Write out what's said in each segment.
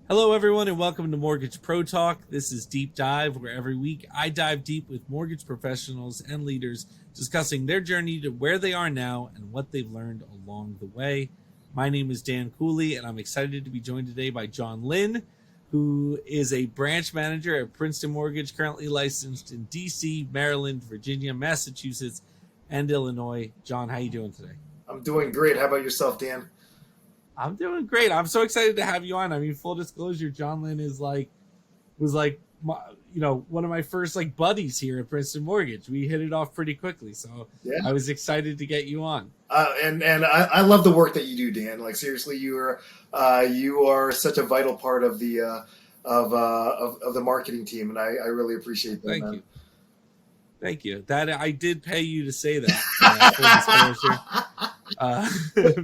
Hello, everyone, and welcome to Mortgage Pro Talk. This is Deep Dive, where every week I dive deep with mortgage professionals and leaders discussing their journey to where they are now and what they've learned along the way. My name is Dan Cooley, and I'm excited to be joined today by John Lynn, who is a branch manager at Princeton Mortgage, currently licensed in D.C., Maryland, Virginia, Massachusetts, and Illinois. John, how you doing today? I'm doing great. How about yourself, Dan? I'm doing great. I'm so excited to have you on. I mean, full disclosure, John Lynn was one of my first buddies here at Princeton Mortgage. We hit it off pretty quickly, so yeah. I was excited to get you on. And I love the work that you do, Dan. Like seriously, you are such a vital part of the of the marketing team, and I really appreciate that. Thank you. That I did pay you to say that. Full disclosure.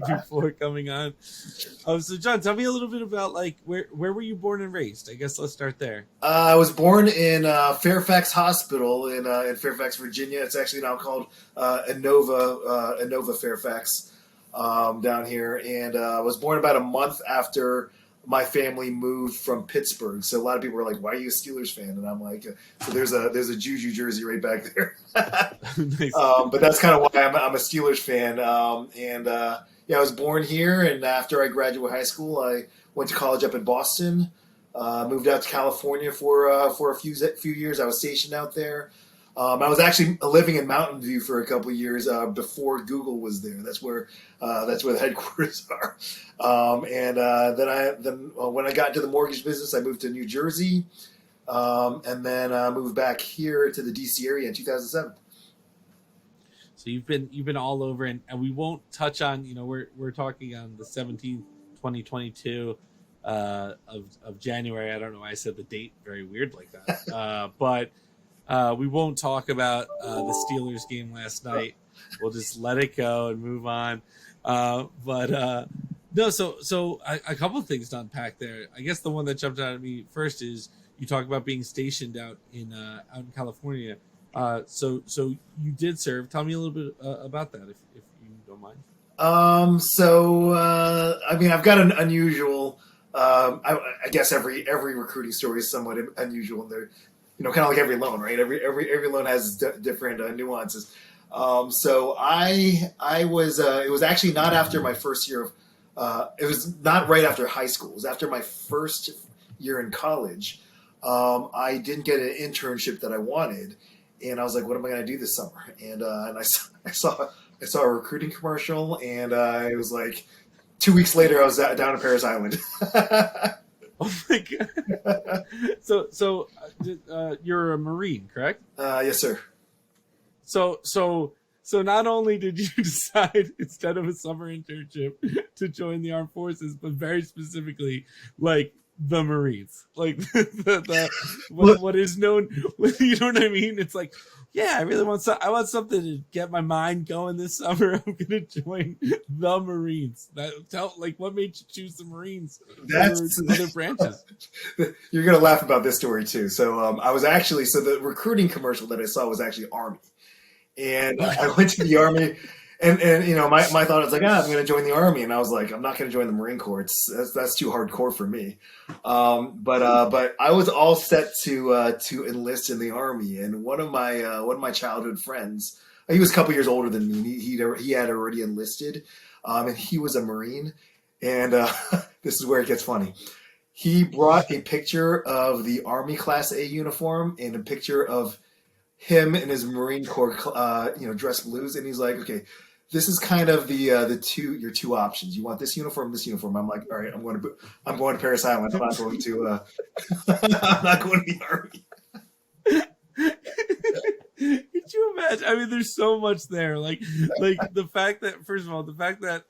Before coming on. So John, tell me a little bit about where were you born and raised? I guess let's start there. I was born in Fairfax Hospital in Fairfax, Virginia. It's actually now called Inova Fairfax down here. And I was born about a month after my family moved from Pittsburgh. So a lot of people were like, why are you a Steelers fan? And I'm like, so there's a Juju jersey right back there. Nice. But that's kind of why I'm a Steelers fan. I was born here. And after I graduated high school, I went to college up in Boston, moved out to California for a few years. I was stationed out there. I was actually living in Mountain View for a couple of years before Google was there. That's where the headquarters are. Then when I got into the mortgage business, I moved to New Jersey, and then moved back here to the DC area in 2007. So you've been all over, and we won't touch on. We're talking on the 17th, 2022 of January. I don't know why I said the date very weird like that, but. We won't talk about the Steelers game last night. We'll just let it go and move on. No, so a couple of things to unpack there. I guess the one that jumped out at me first is you talk about being stationed out in California. So you did serve. Tell me a little bit about that, if you don't mind. I've got an unusual. I guess every recruiting story is somewhat unusual in there. Kind of like every loan, right? Every loan has different nuances. So I was. It was actually not after my first year of. It was not right after high school. It was after my first year in college. I didn't get an internship that I wanted, and I was like, "What am I going to do this summer?" And I saw a recruiting commercial, and it was like 2 weeks later, I was down in Paris Island. Oh my god! So you're a Marine, correct? Yes, sir. So not only did you decide instead of a summer internship to join the armed forces, but very specifically, the Marines, what is known. You know what I mean? It's like, yeah, I really want something to get my mind going this summer. I'm gonna join the Marines. What made you choose the Marines over other branches? You're gonna laugh about this story too. So I was actually the recruiting commercial that I saw was actually Army, and I went to the Army. And my thought was like, I'm going to join the Army, and I was like, I'm not going to join the Marine Corps. That's too hardcore for me. But I was all set to enlist in the Army, and one of my childhood friends, he was a couple years older than me. He had already enlisted, and he was a Marine. And this is where it gets funny. He brought a picture of the Army Class A uniform and a picture of him in his Marine Corps, dress blues, and he's like, okay. This is kind of your two options. You want this uniform, this uniform. I'm like, all right, I'm going to Paris Island. I'm not going to the Army. Could you imagine? I mean, there's so much there. The fact that, first of all, the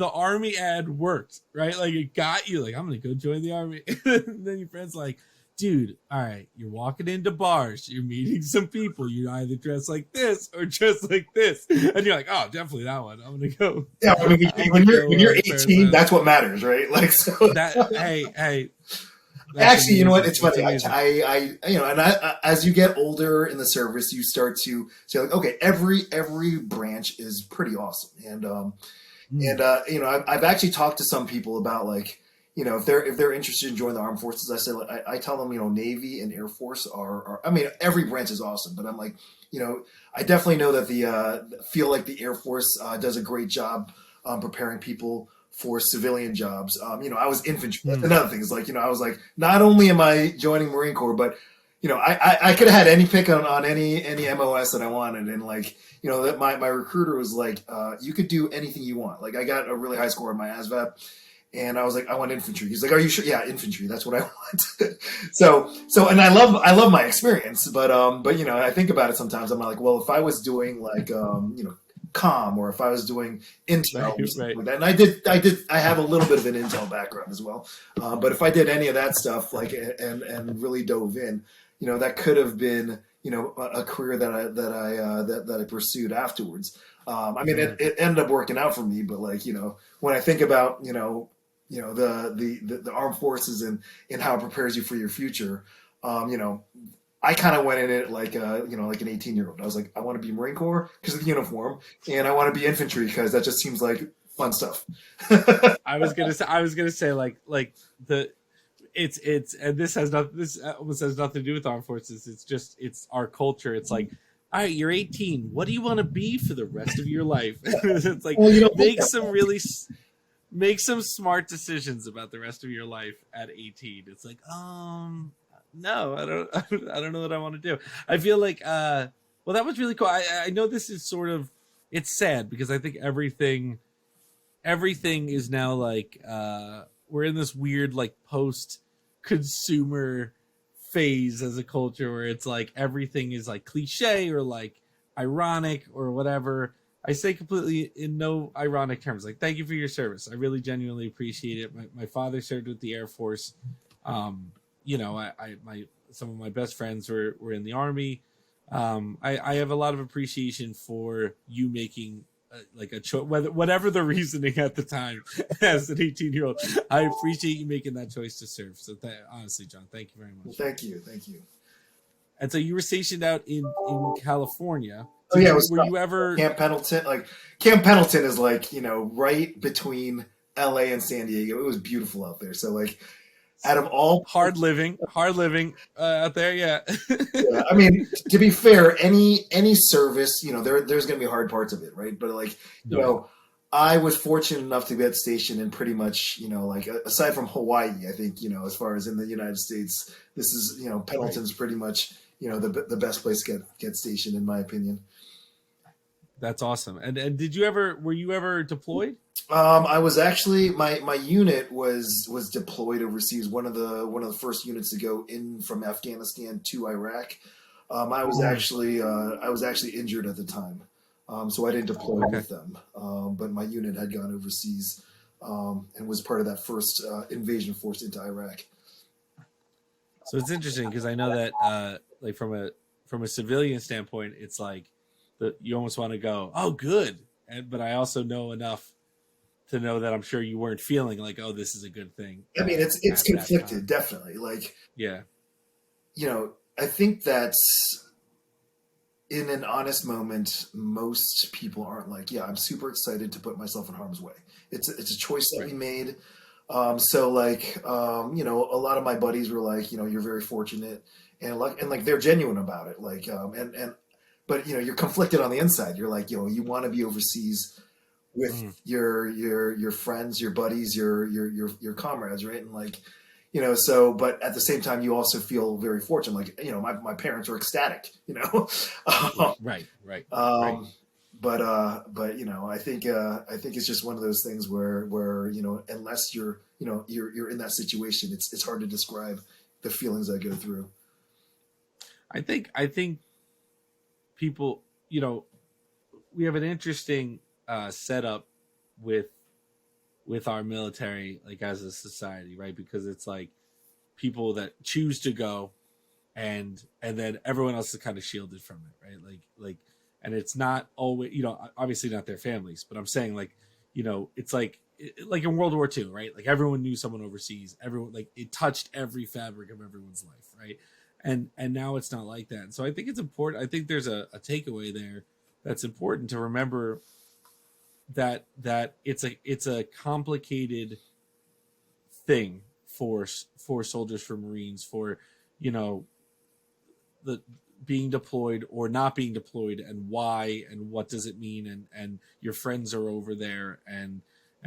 Army ad worked, right? It got you. I'm going to go join the Army. And then your friend's like, dude, all right, you're walking into bars, you're meeting some people, you either dress like this or dress like this. And you're like, oh, definitely that one. I'm going to go. Yeah, I mean, when you're 18, that's what matters, right? Hey. Actually, you know what? It's funny. As you get older in the service, you start to say, okay, every branch is pretty awesome. And I've actually talked to some people about if they're interested in joining the armed forces, I tell them, Navy and Air Force are I mean, every branch is awesome, but I'm like, I definitely know that feel like the Air Force does a great job preparing people for civilian jobs. I was infantry. That's another thing. Is like, I was like, not only am I joining Marine Corps, but I could have had any pick on any MOS that I wanted, and like, that my recruiter was like, you could do anything you want. Like, I got a really high score on my ASVAB, and I was like, I want infantry. He's like, are you sure? Yeah, infantry. That's what I want. so, and I love my experience, but I think about it sometimes. I'm like, well, if I was doing like, comm, or if I was doing intel, or something like that. And I have a little bit of an intel background as well. But if I did any of that stuff, like, and really dove in, that could have been, a career that I pursued afterwards. I mean, it ended up working out for me, but like, when I think about, the armed forces and how it prepares you for your future, I kind of went in it like like an 18-year-old. I was like, I want to be Marine Corps because of the uniform, and I want to be infantry because that just seems like fun stuff. I was gonna say like it's and this almost has nothing to do with armed forces. It's our culture. It's like, all right, you're 18. What do you want to be for the rest of your life? It's like, make some smart decisions about the rest of your life at 18. It's like, no, I don't know what I want to do. I feel like, well, that was really cool. I know this is sort of, it's sad because I think everything is now like, we're in this weird like post-consumer phase as a culture where it's like everything is like cliche or like ironic or whatever. I say completely in no ironic terms. Like, thank you for your service. I really genuinely appreciate it. My father served with the Air Force. Some of my best friends were in the Army. I have a lot of appreciation for you making like a choice, whatever the reasoning at the time as an 18-year-old. I appreciate you making that choice to serve. So honestly, John, thank you very much. Well, thank you. And so you were stationed out in California. Oh yeah, were you ever Camp Pendleton? Like, Camp Pendleton is like, right between LA and San Diego. It was beautiful out there. So like, out of all hard living out there, yeah. Yeah, I mean, to be fair, any service, there's going to be hard parts of it, right? But like, I was fortunate enough to get stationed in pretty much, like, aside from Hawaii, I think, as far as in the United States, this is, Pendleton's pretty much, the best place to get stationed, in my opinion. That's awesome. And were you ever deployed? I was actually, my unit was deployed overseas. One of the first units to go in from Afghanistan to Iraq. I was actually injured at the time, so I didn't deploy with them. But my unit had gone overseas and was part of that first invasion force into Iraq. So it's interesting because I know that like from a civilian standpoint, it's like you almost want to go, oh, good, but I also know enough to know that I'm sure you weren't feeling like, oh, this is a good thing. I mean, it's conflicted, definitely. Like, yeah, I think that's in an honest moment, most people aren't like, yeah, I'm super excited to put myself in harm's way. It's a choice that we made. So like, a lot of my buddies were like, you're very fortunate, and like they're genuine about it. Like, but you're conflicted on the inside. You're like, you want to be overseas with your friends, your buddies, your comrades, right? And like, so, but at the same time, you also feel very fortunate. Like, my parents were ecstatic, right. But I think it's just one of those things where unless you're in that situation, it's hard to describe the feelings I go through. I think people, we have an interesting setup with our military, like, as a society, right? Because it's like people that choose to go and then everyone else is kind of shielded from it, right? Like and it's not always, obviously not their families, but I'm saying, like, it's like in World War II, right? Like, everyone knew someone overseas. Everyone, like, it touched every fabric of everyone's life, right? And now it's not like that. And so I think it's important. I think there's a takeaway there that's important to remember, that it's a complicated thing for soldiers, for Marines, for, you know, the being deployed or not being deployed, and why, and what does it mean, and your friends are over there, and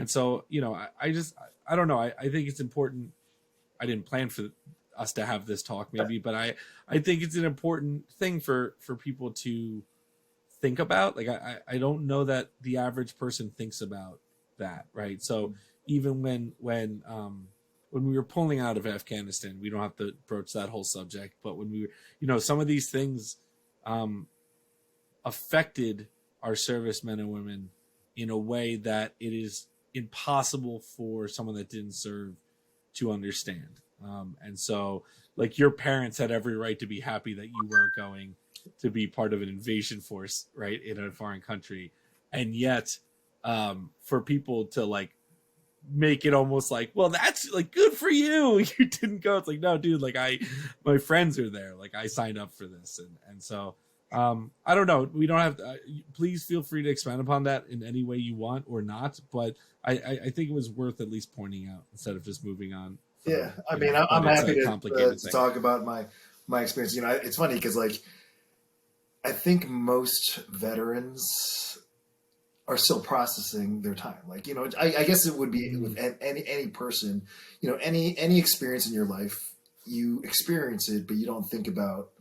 so, you know, I don't know, I think it's important. I didn't plan for us to have this talk, maybe, but I think it's an important thing for people to think about. Like, I don't know that the average person thinks about that, right? So even when we were pulling out of Afghanistan, we don't have to broach that whole subject, but when we were, you know, some of these things affected our servicemen and women in a way that it is impossible for someone that didn't serve to understand. And so, like, your parents had every right to be happy that you weren't going to be part of an invasion force, right, in a foreign country. And yet, for people to, like, make it almost like, well, that's, like, good for you, you didn't go. It's like, no, dude, like, my friends are there. Like, I signed up for this. And so, I don't know. We don't have to, please feel free to expand upon that in any way you want or not. But I think it was worth at least pointing out instead of just moving on. Yeah, I mean, I'm happy to talk about my experience. You know, it's funny because, like, I think most veterans are still processing their time. Like, you know, I guess it would be with any person. You know, any experience in your life, you experience it, but you don't think about,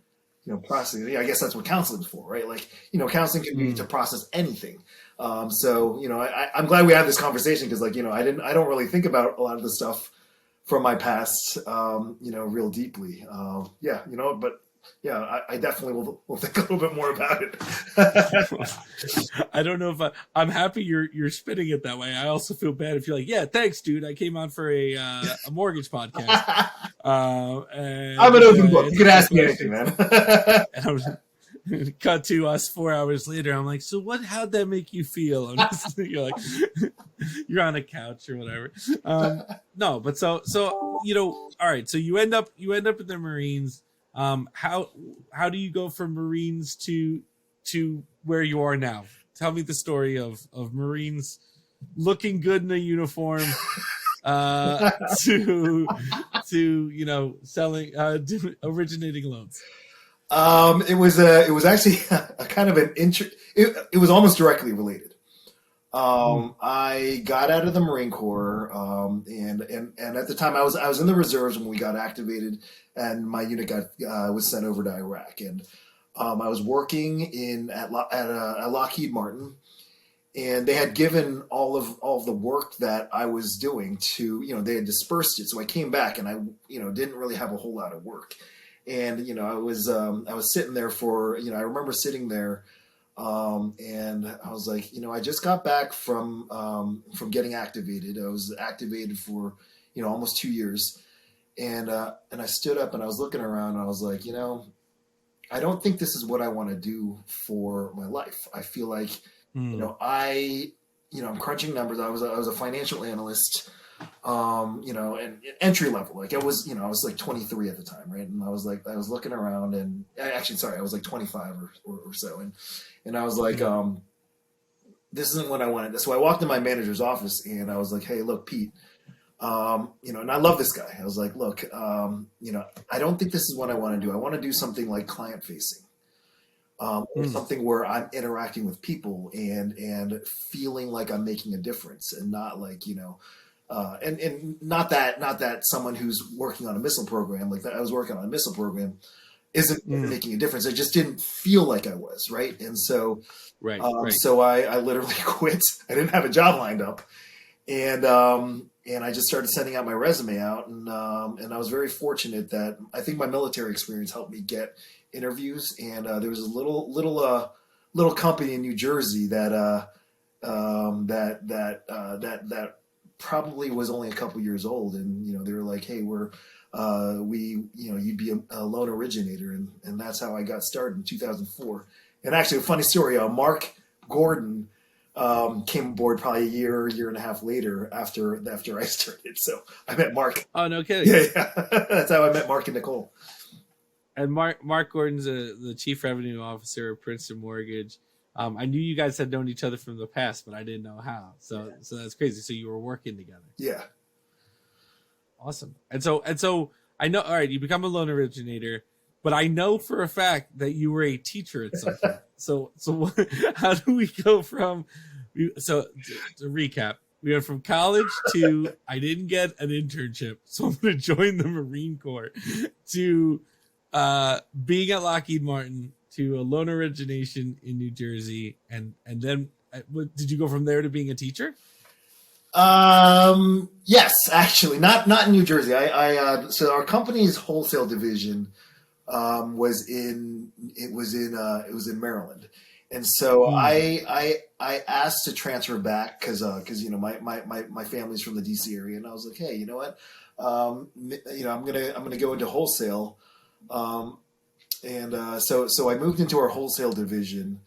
you know, processing. I guess that's what counseling is for, right? Like, you know, counseling can be to process anything. So, you know, I'm glad we had this conversation because, like, you know, I don't really think about a lot of the stuff from my past, you know, real deeply. Yeah, you know, but yeah, I definitely will think a little bit more about it. I don't know if I'm happy you're spinning it that way. I also feel bad if you're like, yeah, thanks, dude. I came on for a mortgage podcast. And, I'm an open book. You can ask me anything, man. And I was, cut to us 4 hours later. I'm like, so how'd that make you feel? I'm just, you're like, you're on a couch or whatever. No, but so, you know, all right. So you end up in the Marines. How do you go from Marines to where you are now? Tell me the story of Marines looking good in a uniform, to you know, selling, originating loans. It was actually a kind of it was almost directly related. I got out of the Marine Corps, and at the time I was in the reserves when we got activated, and my unit was sent over to Iraq, and I was working at Lockheed Martin, and they had given all of the work that I was doing to, you know, they had dispersed it, so I came back and I, you know, didn't really have a whole lot of work, and, you know, I was sitting there for, you know, I remember sitting there. And I was like, you know, I just got back from getting activated. I was activated for, you know, almost 2 years. And I stood up and I was looking around and I was like, you know, I don't think this is what I want to do for my life. I feel like, you know, I'm crunching numbers. I was a financial analyst, you know, and entry level. Like, I was, you know, I was like 23 at the time, right? And I was looking around, and I was like 25 or so, and I was like, this isn't what I wanted. So I walked in my manager's office and I was like, hey, look, Pete, you know, and I love this guy. I was like, look, you know, I don't think this is what I want to do. I want to do something like client facing. Or something where I'm interacting with people and feeling like I'm making a difference, and not like, you know, and not that someone who's working on a missile program, like that I was working on a missile program, isn't making a difference. I just didn't feel like I was, right. And so, right. So I literally quit. I didn't have a job lined up, and I just started sending out my resume out, and I was very fortunate that I think my military experience helped me get interviews, and there was a little company in New Jersey that probably was only a couple years old, and, you know, they were like, hey, you know, you'd be a loan originator, and that's how I got started in 2004. And actually, a funny story, Mark Gordon came aboard probably a year and a half later after I started. So I met Mark. Oh, no kidding. Yeah. That's how I met Mark and Nicole. And Mark Gordon's the chief revenue officer of Princeton Mortgage. I knew you guys had known each other from the past, but I didn't know how. So that's crazy. So you were working together. Yeah. Awesome. And so I know. All right, you become a loan originator, but I know for a fact that you were a teacher at some point. So how do we go from? So to recap, we went from college to I didn't get an internship, so I'm going to join the Marine Corps, to being at Lockheed Martin, to a loan origination in New Jersey, and then did you go from there to being a teacher? Yes, actually, not in New Jersey. So our company's wholesale division was in Maryland, and so I asked to transfer back because my family's from the DC area, and I was like, hey, you know what, I'm gonna go into wholesale, so I moved into our wholesale division,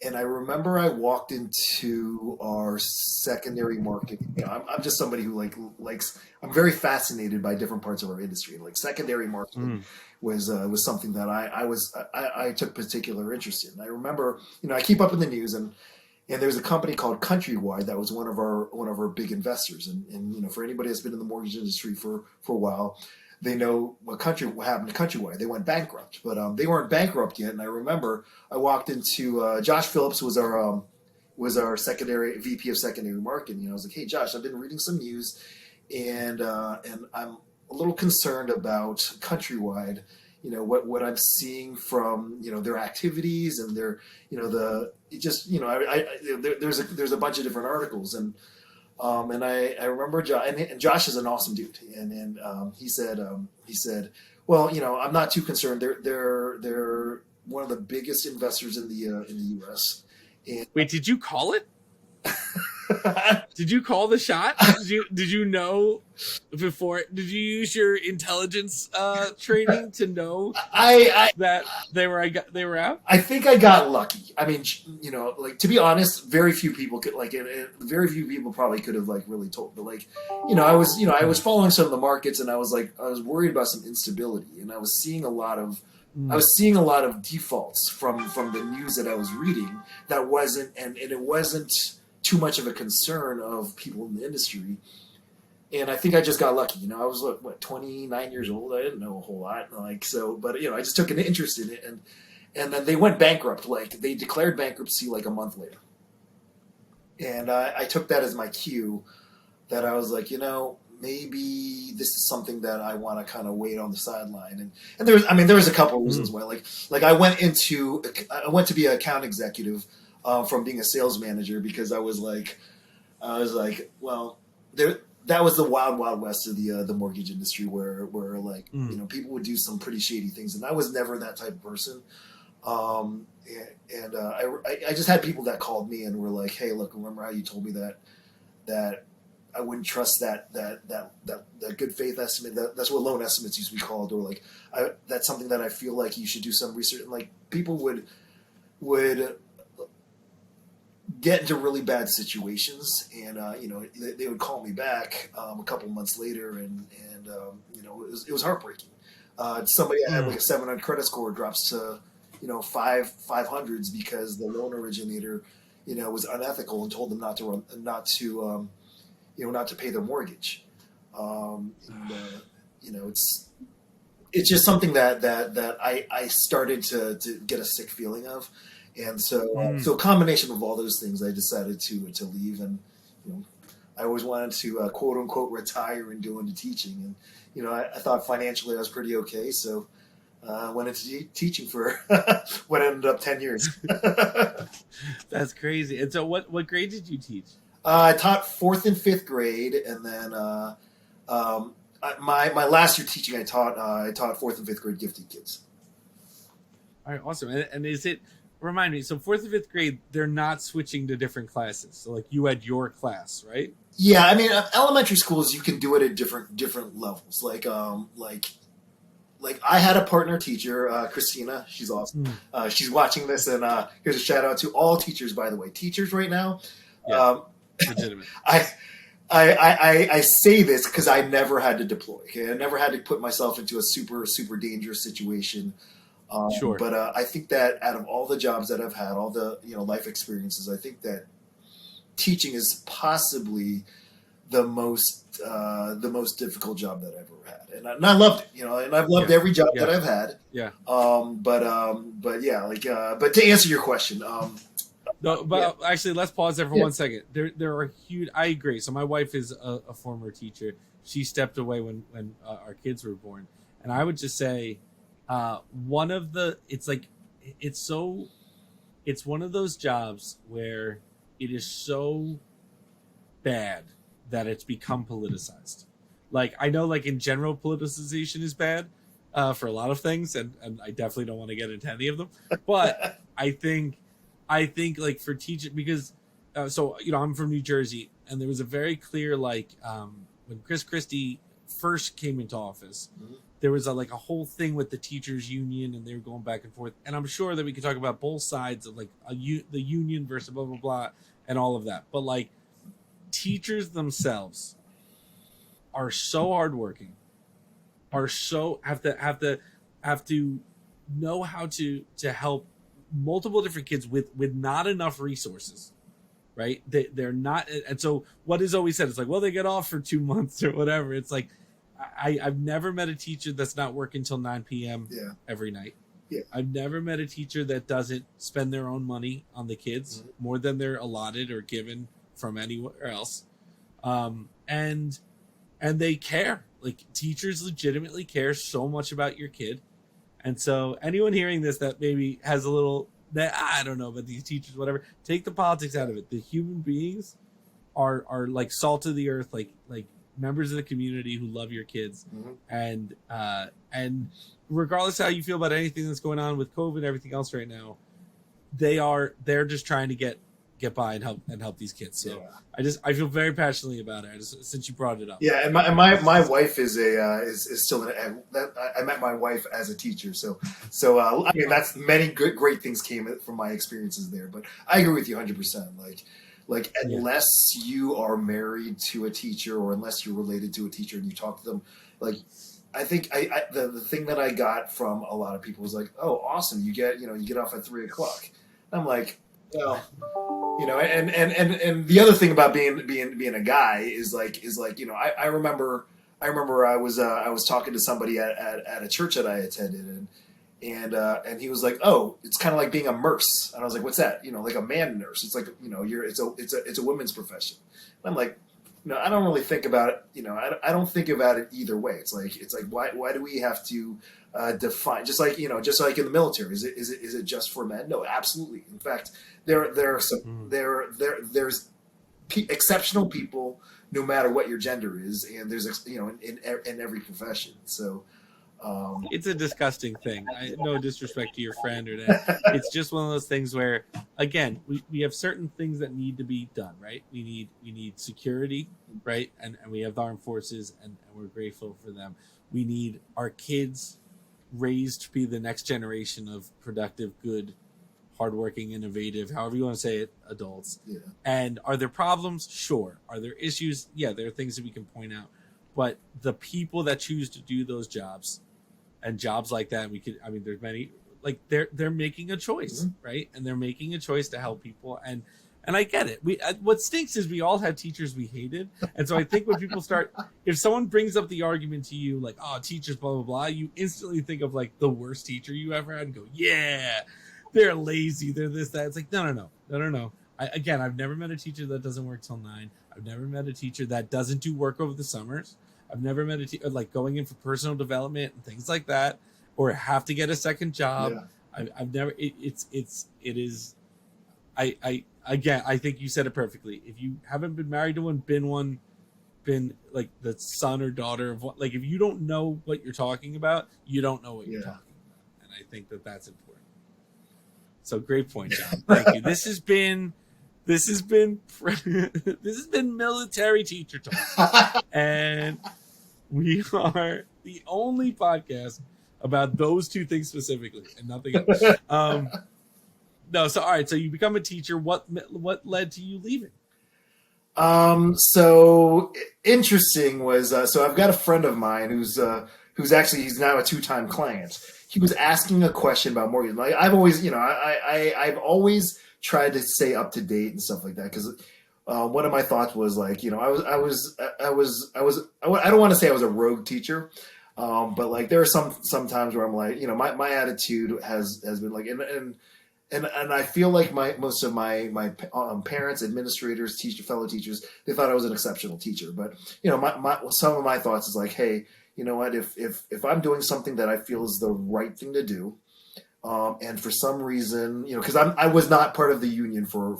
and I remember I walked into our secondary market. I'm just somebody who likes. I'm very fascinated by different parts of our industry. Like secondary marketing was something that I took particular interest in. I remember, I keep up in the news, and there's a company called Countrywide that was one of our big investors. And for anybody that's been in the mortgage industry for a while, they know what happened to Countrywide. They went bankrupt, but they weren't bankrupt yet. And I remember I walked into Josh Phillips was our secondary VP of secondary marketing. I was like, hey Josh, I've been reading some news, and I'm a little concerned about Countrywide. What I'm seeing from their activities and their there's a bunch of different articles, and I remember Josh, and Josh is an awesome dude, and he said, well, I'm not too concerned. They're one of the biggest investors in the U.S. And wait, did you call it? Did you call the shot? Did you know before? Did you use your intelligence training to know that they were out? I think I got lucky. I mean, to be honest, very few people could very few people probably could have really told. But I was following some of the markets, and I was worried about some instability, and I was seeing a lot of defaults from the news that I was reading that wasn't, and it wasn't too much of a concern of people in the industry. And I think I just got lucky. I was 29 years old. I didn't know a whole lot, but I just took an interest in it, and then they went bankrupt. They declared bankruptcy a month later, and I took that as my cue that I was maybe this is something that I want to kind of wait on the sideline. And there was a couple of reasons why. I went to be an account executive from being a sales manager, because I was well, that was the wild west of the mortgage industry, where people would do some pretty shady things, and I was never that type of person. I just had people that called me and were like, hey, look, remember how you told me that I wouldn't trust that good faith estimate. That's what loan estimates used to be called, or that's something that I feel like you should do some research. And people would get into really bad situations, and they would call me back a couple months later, and it was heartbreaking. Somebody that had a 700 credit score drops to 500s because the loan originator was unethical and told them not to pay their mortgage. It's just something that I started to get a sick feeling of. And so a combination of all those things, I decided to leave. And, I always wanted to quote unquote retire and go into teaching. And, I thought financially I was pretty okay. So I went into teaching for what ended up 10 years. That's crazy. And so what grade did you teach? I taught 4th and 5th grade, and then my last year teaching, I taught 4th and 5th grade gifted kids. All right, awesome. And is it, remind me, so 4th and 5th grade, they're not switching to different classes. So you had your class, right? Yeah, I mean, elementary schools, you can do it at different levels. I had a partner teacher, Christina. She's awesome. She's watching this, and here's a shout out to all teachers, by the way. Teachers right now. Yeah. Legitimate. I say this because I never had to deploy. Okay? I never had to put myself into a super, super dangerous situation. Sure. But I think that out of all the jobs that I've had, all the life experiences, I think that teaching is possibly the most difficult job that I've ever had, and I loved it, and I've loved every job that I've had. Yeah. But yeah, but to answer your question, no, but actually, let's pause there for 1 second. There are huge. I agree. So my wife is a former teacher. She stepped away when our kids were born, and I would just say, it's one of those jobs where it is so bad that it's become politicized. Like, I know, like, in general, politicization is bad for a lot of things, and I definitely don't want to get into any of them. But I think like for teaching, because so I'm from New Jersey, and there was a very clear when Chris Christie first came into office, there was a whole thing with the teachers union, and they were going back and forth. And I'm sure that we could talk about both sides of the union versus blah blah blah and all of that. But like, teachers themselves are so hardworking, are so have to know how to help multiple different kids with not enough resources, right? They're not, and so what is always said is like, well, they get off for 2 months or whatever. It's like, I've never met a teacher that's not working till 9 p.m. every night. Yeah. I've never met a teacher that doesn't spend their own money on the kids more than they're allotted or given from anywhere else. And they care. Like, teachers legitimately care so much about your kid. And so anyone hearing this that maybe has a little, that I don't know about these teachers, whatever, take the politics out of it. The human beings are like salt of the earth, like members of the community who love your kids. And regardless of how you feel about anything that's going on with COVID and everything else right now, they're just trying to get by and help these kids. So I feel very passionately about it, since you brought it up. Yeah, and my wife is still I met my wife as a teacher, so I mean, that's many great things came from my experiences there. But I agree with you 100%. Like unless you are married to a teacher, or unless you're related to a teacher and you talk to them, like, I think the thing that I got from a lot of people was like, oh, awesome, you get off at 3:00. I'm like, well, and the other thing about being a guy is like I remember I was talking to somebody at a church that I attended, and he was like, oh, it's kind of like being a nurse. And I was like, what's that? Like a man nurse. It's like, it's a women's profession. And I'm like, I don't really think about it. I don't think about it either way. It's like why do we have to define, just like in the military, is it just for men? No, absolutely. In fact, there's exceptional people no matter what your gender is, and there's in every profession. So it's a disgusting thing. No disrespect to your friend or that. It's just one of those things where, again, we have certain things that need to be done, right? We need security, right? And we have the armed forces, and we're grateful for them. We need our kids raised to be the next generation of productive, good, hardworking, innovative, however you want to say it, adults. Yeah. And are there problems? Sure. Are there issues? Yeah, there are things that we can point out. But the people that choose to do those jobs, and jobs like that, there's many, like, they're making a choice, right? And they're making a choice to help people. And I get it. What stinks is we all had teachers we hated. And so I think when people start, if someone brings up the argument to you, like, oh, teachers, blah, blah, blah, you instantly think of like the worst teacher you ever had and go, yeah, they're lazy, they're this, that. It's like, no. I've never met a teacher that doesn't work till 9. I've never met a teacher that doesn't do work over the summers. I've never met a teacher like going in for personal development and things like that, or have to get a second job. Yeah. I've never. I think you said it perfectly. If you haven't been married to one, been like the son or daughter of one, like, if you don't know what you're talking about, you don't know what you're talking about, and I think that that's important. So great point, John. Thank you. This has been military teacher talk, and we are the only podcast about those two things specifically and nothing else. No, so all right. So you become a teacher. What led to you leaving? So interesting was so I've got a friend of mine who's actually, he's now a 2-time client. He was asking a question about mortgage. Like, I've always, I've always tried to stay up to date and stuff like that, because one of my thoughts was like, I don't want to say I was a rogue teacher, but like there are some times where I'm like, my attitude has been like, and I feel like most of my parents, administrators, fellow teachers, they thought I was an exceptional teacher. But some of my thoughts is like, hey, you know what? If I'm doing something that I feel is the right thing to do, and for some reason, because I was not part of the union for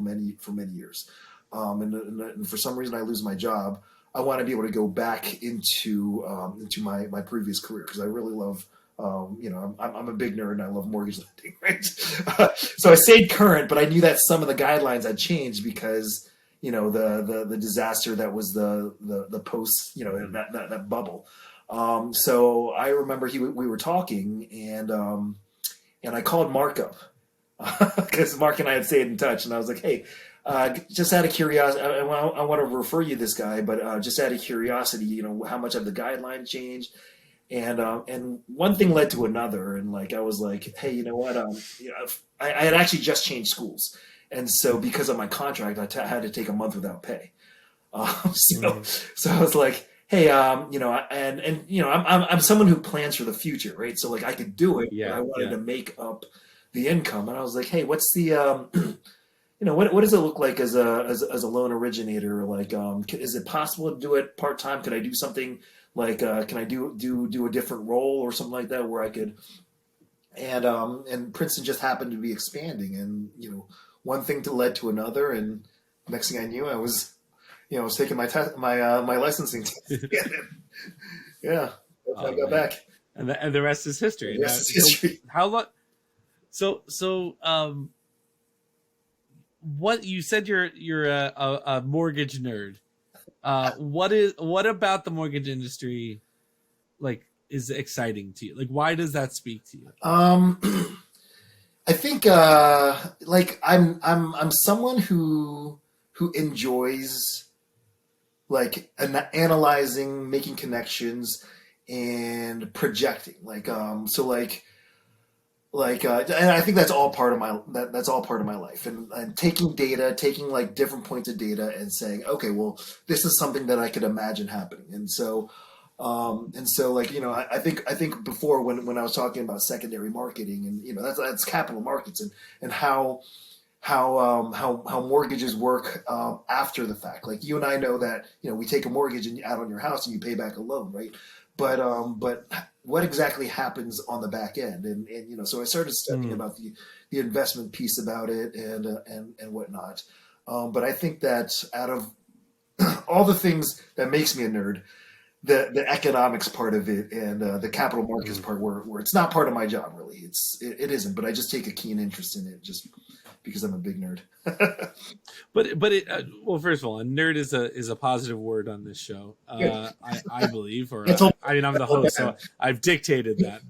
many years, and for some reason I lose my job, I want to be able to go back into my previous career because I really love. I'm a big nerd and I love mortgage lending, right? So I stayed current, but I knew that some of the guidelines had changed because, the disaster that was the post, that bubble. So I remember we were talking and I called Mark up because Mark and I had stayed in touch, and I was like, hey, just out of curiosity, I want to refer you this guy, but just out of curiosity, how much have the guideline changed? And one thing led to another, and like I was like, hey, you know what? I had actually just changed schools, and so because of my contract, I had to take a month without pay. So I was like, hey, I'm someone who plans for the future, right? So like I could do it, but I wanted to make up the income, and I was like, hey, what's the what does it look like as a loan originator? Like, is it possible to do it part time? Could I do something? Like, can I do a different role or something like that where I could, and Princeton just happened to be expanding, and one thing led to another, and next thing I knew, I was taking my my licensing test. Yeah, I got back, and the rest is history. The rest is history. So how long? So what you said you're a mortgage nerd. What about the mortgage industry like is exciting to you? Like, why does that speak to you? I think like I'm someone who enjoys like analyzing, making connections, and projecting. And I think that's all part of my life, and taking data, taking like different points of data, and saying, okay, well, this is something that I could imagine happening, and so like I think before when I was talking about secondary marketing, and that's capital markets, and how mortgages work after the fact. Like you and I know that we take a mortgage and out on your house and you pay back a loan, right? But what exactly happens on the back end? And so I started studying about the investment piece about it and whatnot. But I think that out of all the things that makes me a nerd, the economics part of it and the capital markets part, where it's not part of my job really, it isn't. But I just take a keen interest in it just because I'm a big nerd. But well, first of all, a nerd is a positive word on this show. I believe, or I mean, I'm the host, so I've dictated that.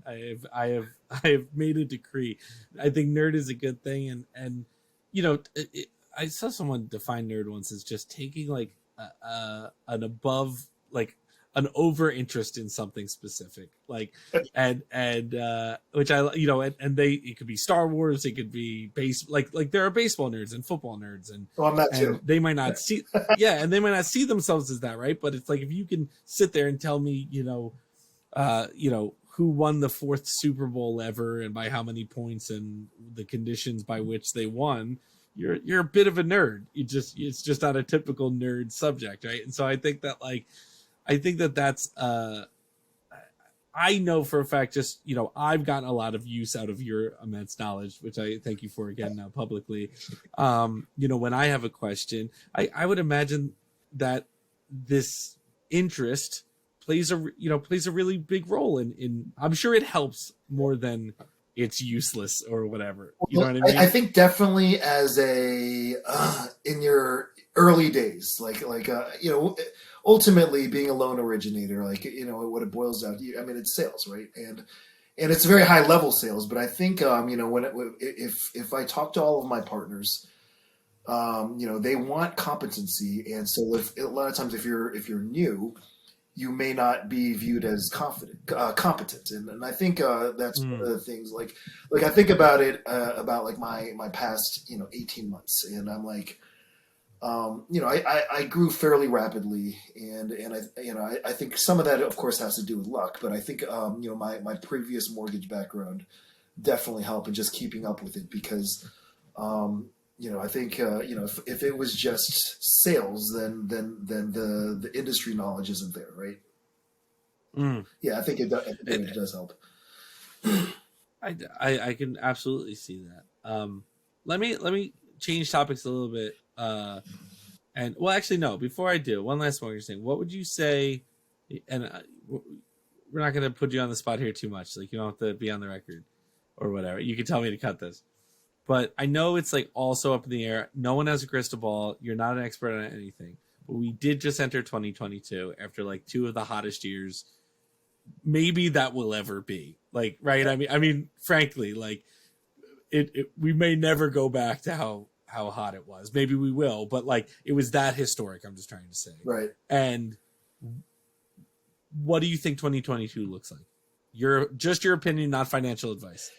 I have made a decree. I think nerd is a good thing, and I saw someone define nerd once as just taking like an above, like an over interest in something specific, like and which I and it could be Star Wars, it could be like there are baseball nerds and football nerds, and I'm that too. They might not see and they might not see themselves as that, right? But it's like if you can sit there and tell me who won the 4th Super Bowl ever and by how many points and the conditions by which they won, you're a bit of a nerd. It's just not a typical nerd subject, right? And so I think that that's I know for a fact, just I've gotten a lot of use out of your immense knowledge, which I thank you for again now publicly. When I have a question, I would imagine that this interest plays a really big role in I'm sure it helps more than it's useless or whatever. You know what I mean? I think definitely as in your early days, ultimately being a loan originator, what it boils down to, I mean, it's sales, right? And it's very high level sales, but I think, if I talk to all of my partners, they want competency. And so a lot of times if you're new, you may not be viewed as competent. And I think that's one of the things, like I think about it, about like my past, 18 months. And I'm like, I grew fairly rapidly, and I think some of that, of course, has to do with luck. But I think my previous mortgage background definitely helped in just keeping up with it because I think if it was just sales, then the industry knowledge isn't there, right? Mm. Yeah, I think it does help. I can absolutely see that. Let me change topics a little bit. And well, actually, no. Before I do, one last mortgage thing. What would you say? And we're not going to put you on the spot here too much. Like you don't have to be on the record or whatever. You can tell me to cut this. But I know it's like also up in the air. No one has a crystal ball. You're not an expert on anything. But we did just enter 2022 after like two of the hottest years maybe that will ever be. Like, right? I mean, frankly, like we may never go back to how hot it was. Maybe we will, but like it was that historic. I'm just trying to say. Right. And what do you think 2022 looks like? Your opinion, not financial advice.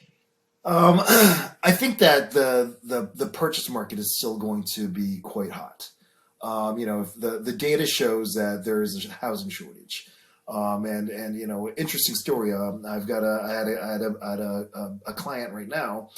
I think that the purchase market is still going to be quite hot. The data shows that there is a housing shortage. And interesting story. I had a client right now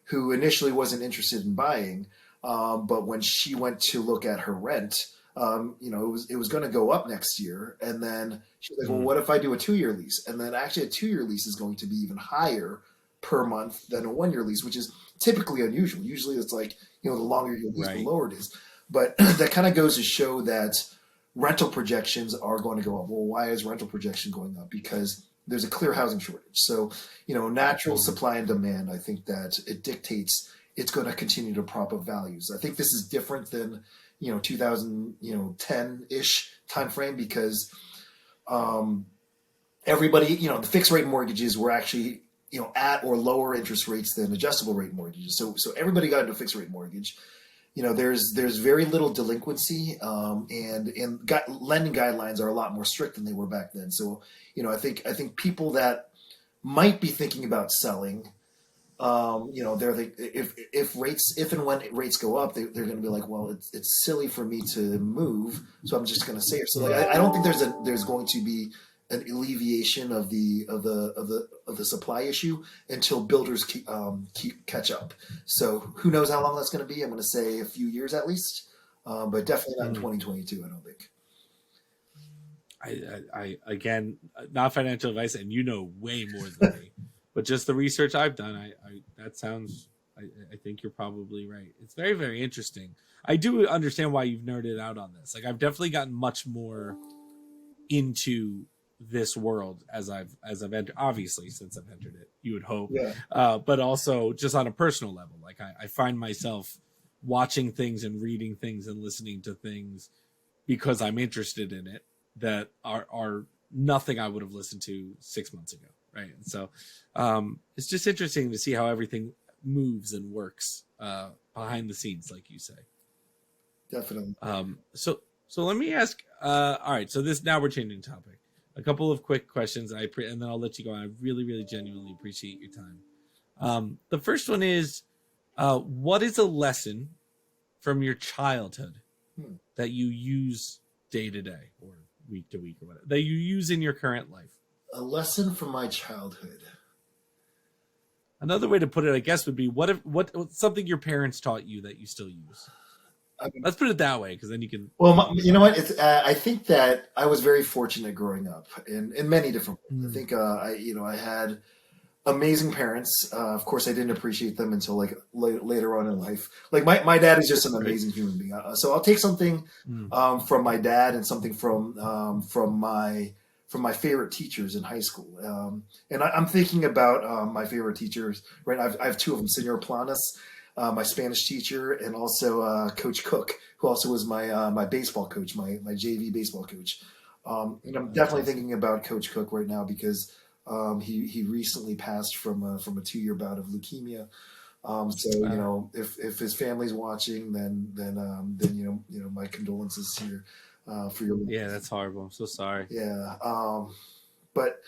who initially wasn't interested in buying, but when she went to look at her rent, it was going to go up next year, and then she's like, "Well, what if I do a 2-year lease?" And then actually, a 2-year lease is going to be even higher per month than a 1-year lease, which is typically unusual. Usually, it's like the longer your lease, the lower it is. But that kind of goes to show that rental projections are going to go up. Well, why is rental projection going up? Because there's a clear housing shortage. So, natural supply and demand, I think that it dictates it's going to continue to prop up values. I think this is different than, 2010-ish time frame because everybody, the fixed rate mortgages were actually, at or lower interest rates than adjustable rate mortgages. So everybody got into a fixed rate mortgage. There's very little delinquency, and lending guidelines are a lot more strict than they were back then. So, I think people that might be thinking about selling, if and when rates go up, they're going to be like, well, it's silly for me to move, so I'm just going to save. So I don't think there's going to be an alleviation of the supply issue until builders catch up. So who knows how long that's going to be? I'm going to say a few years at least, but definitely not in 2022. I don't think. I again, not financial advice, and way more than me, but just the research I've done. I think you're probably right. It's very, very interesting. I do understand why you've nerded out on this. Like I've definitely gotten much more into this world as I've entered, obviously since I've entered it, you would hope, but also just on a personal level. Like I find myself watching things and reading things and listening to things because I'm interested in it that are nothing I would have listened to 6 months ago. Right. And so it's just interesting to see how everything moves and works behind the scenes, like you say. Definitely. So let me ask, all right, so now we're changing topic. A couple of quick questions, and then I'll let you go. I really, really genuinely appreciate your time. The first one is, what is a lesson from your childhood that you use day to day or week to week or whatever, that you use in your current life? A lesson from my childhood. Another way to put it, I guess, would be what something your parents taught you that you still use? Let's put it that way, because then you can. Well, you know what? It's, I think that I was very fortunate growing up in many different ways. I think I had amazing parents. Of course, I didn't appreciate them until like later on in life. Like my dad is just an amazing human being. So I'll take something from my dad and something from my favorite teachers in high school. And I'm thinking about my favorite teachers. Right, I have two of them: Senor Planas, my Spanish teacher, and also Coach Cook, who also was my baseball coach, my JV baseball coach. And I'm definitely thinking about Coach Cook right now because he recently passed from a 2-year bout of leukemia. So if his family's watching, then my condolences here for your. Yeah, that's horrible. I'm so sorry. Yeah, but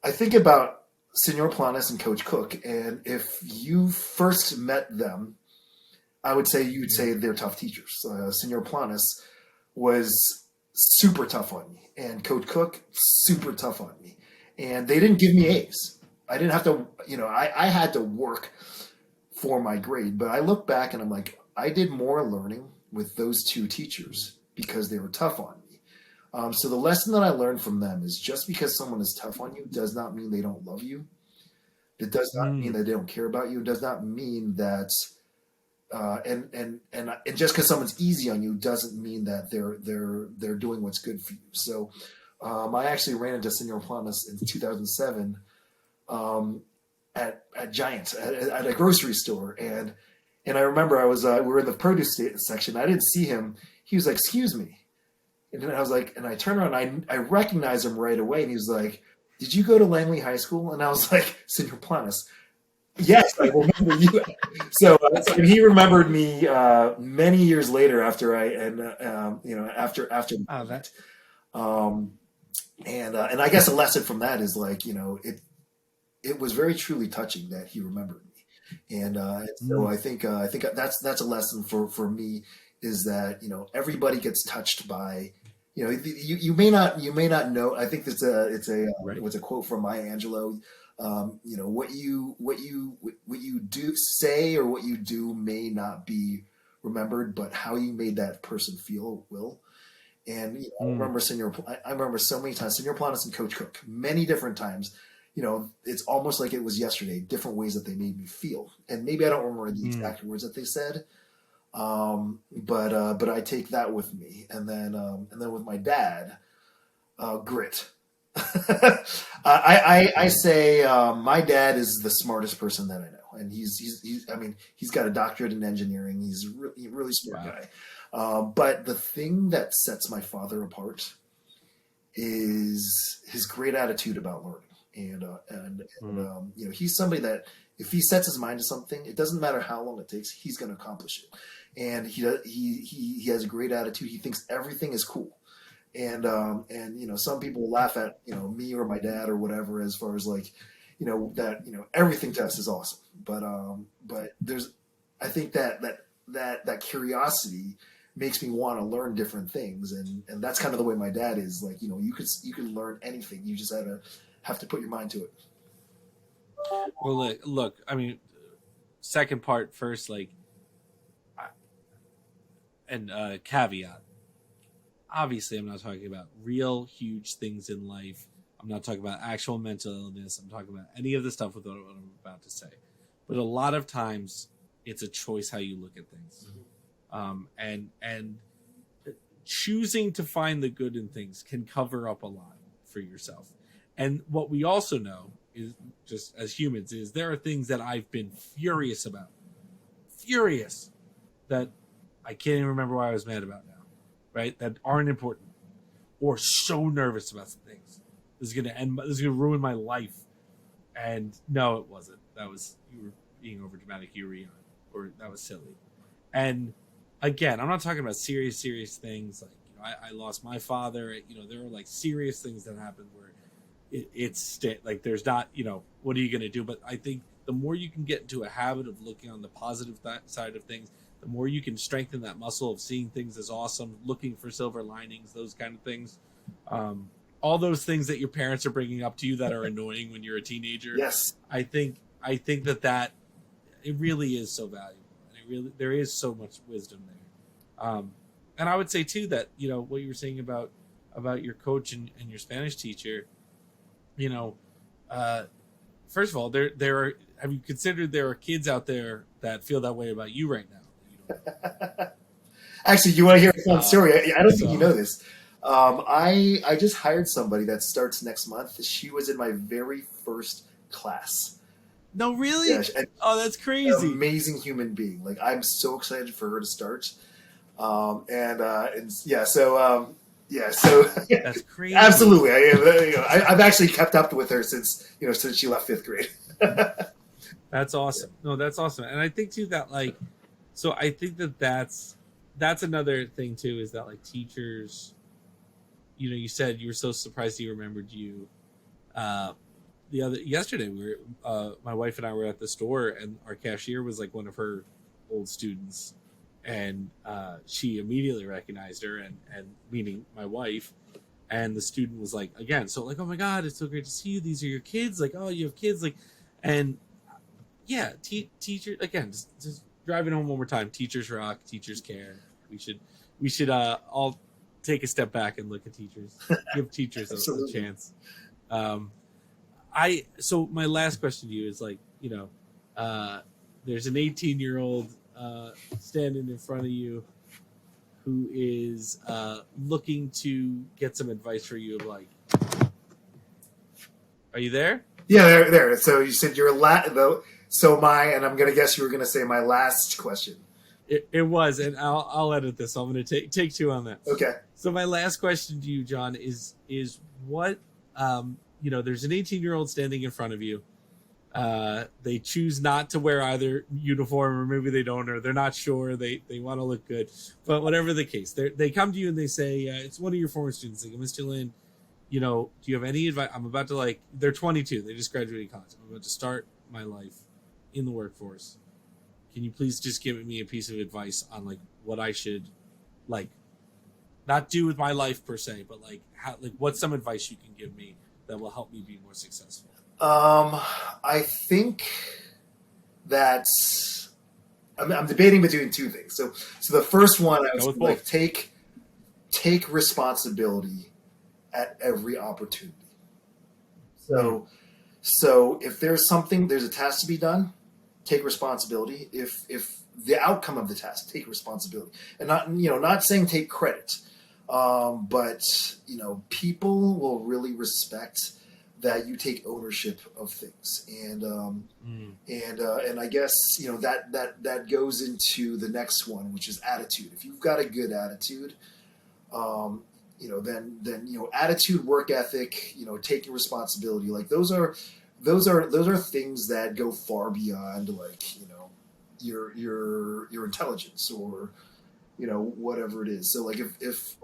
I think about Senor Planas and Coach Cook, and if you first met them, I would say you would say they're tough teachers. Senor Planas was super tough on me, and Coach Cook super tough on me, and they didn't give me A's. I didn't have to, I had to work for my grade, but I look back and I'm like, I did more learning with those two teachers because they were tough on me. So the lesson that I learned from them is just because someone is tough on you does not mean they don't love you. It does not mean that they don't care about you. It does not mean that, and just because someone's easy on you doesn't mean that they're doing what's good for you. So I actually ran into Senor Planas in 2007 at Giant at a grocery store, and I remember we were in the produce section. I didn't see him. He was like, "Excuse me," and then I was like, and I turned around, I recognized him right away, and he was like, "Did you go to Langley High School?" And I was like, "Senor Planas, yes, I remember you." So and he remembered me many years later after after that. And I guess a lesson from that is like, it was very truly touching that he remembered me, and so I think that's a lesson for me, is that everybody gets touched by, you may not know. I think it's a quote from Maya Angelou. What you do say or what you do may not be remembered, but how you made that person feel will. And I remember so many times Senor Planas and Coach Cook, many different times. It's almost like it was yesterday, different ways that they made me feel. And maybe I don't remember the exact words that they said, but I take that with me. And then with my dad, grit. I say my dad is the smartest person that I know, and he's got a doctorate in engineering. He's a really smart guy. But the thing that sets my father apart is his great attitude about learning. And he's somebody that if he sets his mind to something, it doesn't matter how long it takes, he's going to accomplish it. And he has a great attitude. He thinks everything is cool. And some people laugh at, me or my dad or whatever, as far as like, that, everything to us is awesome. But I think that curiosity makes me want to learn different things. And that's kind of the way my dad is. Like, you could learn anything. You just have to put your mind to it. Well, look, I mean, second part first, caveat. Obviously, I'm not talking about real huge things in life. I'm not talking about actual mental illness. I'm talking about any of the stuff with what I'm about to say. But a lot of times, it's a choice how you look at things. And choosing to find the good in things can cover up a lot for yourself. And what we also know is, just as humans, is there are things that I've been furious about. Furious. That I can't even remember why I was mad about now. Right? That aren't important. Or so nervous about some things. This is gonna ruin my life. And no, it wasn't. That was, you were being over dramatic, you were young. Or that was silly. And again, I'm not talking about serious things like, I lost my father. There are like serious things that happen where like there's not, what are you going to do? But I think the more you can get into a habit of looking on the positive side of things, the more you can strengthen that muscle of seeing things as awesome, looking for silver linings, those kind of things. All those things that your parents are bringing up to you that are annoying when you're a teenager. Yes. I think that it really is so valuable. There is so much wisdom there. And I would say too that, what you were saying about your coach and your Spanish teacher, first of all, have you considered there are kids out there that feel that way about you right now? Actually, you want to hear a fun story? I don't think you know this. I just hired somebody that starts next month. She was in my very first class. No, really? Yeah, that's crazy. An amazing human being. Like, I'm so excited for her to start. So that's crazy. Absolutely. I've actually kept up with her since she left 5th grade. That's awesome. No, that's awesome. And I think too that so I think that's another thing too, is that like teachers, you said you were so surprised he remembered you. Yesterday we were, my wife and I were at the store, and our cashier was like one of her old students, and she immediately recognized her, and meaning my wife. And the student was like, again, so like, oh my God, it's so great to see you. These are your kids. Like, oh, you have kids. Like, and yeah, teacher, again, just driving home one more time. Teachers rock. Teachers care. We should all take a step back and look at teachers. Give teachers a chance. So my last question to you is like, there's an 18-year-old standing in front of you who is looking to get some advice for you of like, are you there? Yeah, there. So you said you're though. So and I'm gonna guess you were gonna say my last question. It was, and I'll edit this. So I'm gonna take two on that. Okay. So my last question to you, John, is what there's an 18-year-old standing in front of you. They choose not to wear either uniform, or maybe they don't, or they're not sure. They want to look good, but whatever the case, they come to you and they say, it's one of your former students. Like, Mr. Lynn, do you have any advice? I'm about to they're 22. They just graduated college. I'm about to start my life in the workforce. Can you please just give me a piece of advice on like what I should not do with my life per se, but what's some advice you can give me that will help me be more successful? I think that I'm debating between two things. So the first one, I was like, take responsibility at every opportunity. So if there's a task to be done, take responsibility. If the outcome of the task, take responsibility, and not saying take credit, but people will really respect that you take ownership of things, and I guess that goes into the next one, which is attitude. If you've got a good attitude, then attitude, work ethic, taking responsibility, like those are things that go far beyond your intelligence or whatever it is. So like if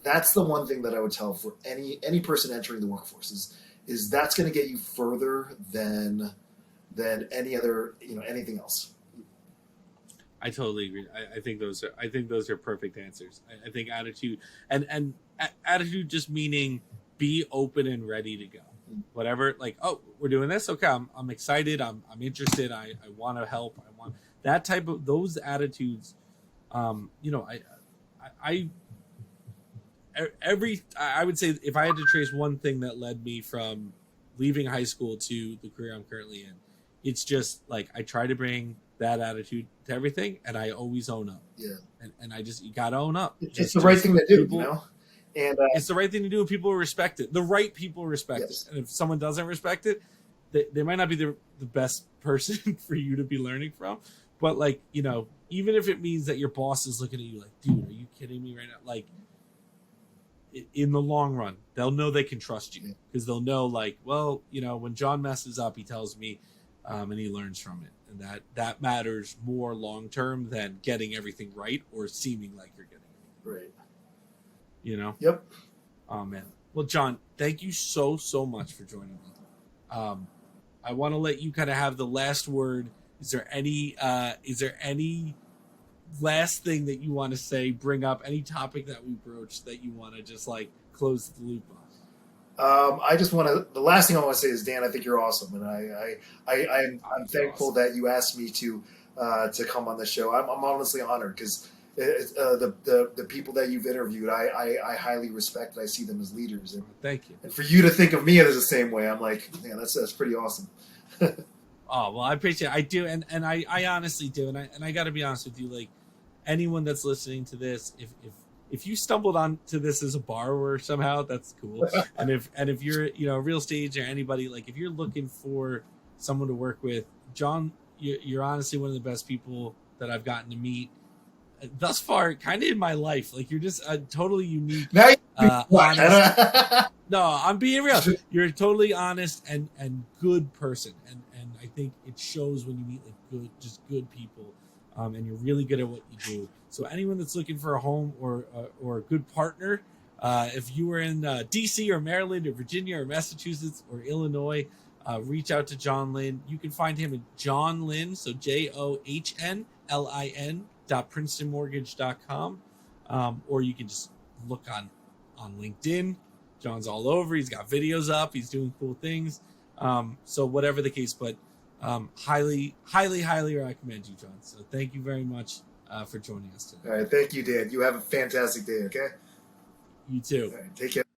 that's the one thing that I would tell for any person entering the workforce is that's going to get you further than any other anything else. I totally agree. I think those are perfect answers. I think attitude and attitude just meaning be open and ready to go. Whatever, like, oh, we're doing this. Okay, I'm excited. I'm interested. I want to help. I want that type of those attitudes. I would say if I had to trace one thing that led me from leaving high school to the career I'm currently in, it's just like I try to bring that attitude to everything, and I always own up. Yeah, and you gotta own up. It's the right thing to do, And it's the right thing to do, and people respect it. The right people respect it. And if someone doesn't respect it, they might not be the best person for you to be learning from. But even if it means that your boss is looking at you like, dude, are you kidding me right now? Like, in the long run, they'll know they can trust you because they'll know when John messes up, he tells me, and he learns from it. And that matters more long term than getting everything right or seeming like you're getting it right. Yep. Oh man. Well, John, thank you so much for joining me. I want to let you kind of have the last word. Is there any last thing that you want to say? Bring up any topic that we broached that you want to just close the loop on? I just want to. The last thing I want to say is, Dan, I think you're awesome, and I'm thankful that you asked me to come on the show. I'm honestly honored because. The people that you've interviewed, I highly respect. I see them as leaders. And, thank you. And for you to think of me as the same way, I'm like, man, that's pretty awesome. Oh, well, I appreciate it. I do. And I honestly do. And I got to be honest with you, like anyone that's listening to this, if you stumbled onto this as a borrower somehow, that's cool. and if you're, a real estate or anybody, like if you're looking for someone to work with, John, you're honestly one of the best people that I've gotten to meet thus far, kind of in my life. Like you're just a totally unique, honest. No, I'm being real. You're a totally honest and good person, and I think it shows when you meet good people, and you're really good at what you do. So anyone that's looking for a home or a good partner, if you were in DC or Maryland or Virginia or Massachusetts or Illinois, reach out to John Lynn. You can find him at John Lynn, so JOHN lin.princetonmortgage.com, or you can just look on LinkedIn. John's all over. He's got videos up. He's doing cool things. So whatever the case, but highly recommend you, John. So thank you very much for joining us today. All right, thank you, Dan. You have a fantastic day. Okay. You too. All right, take care.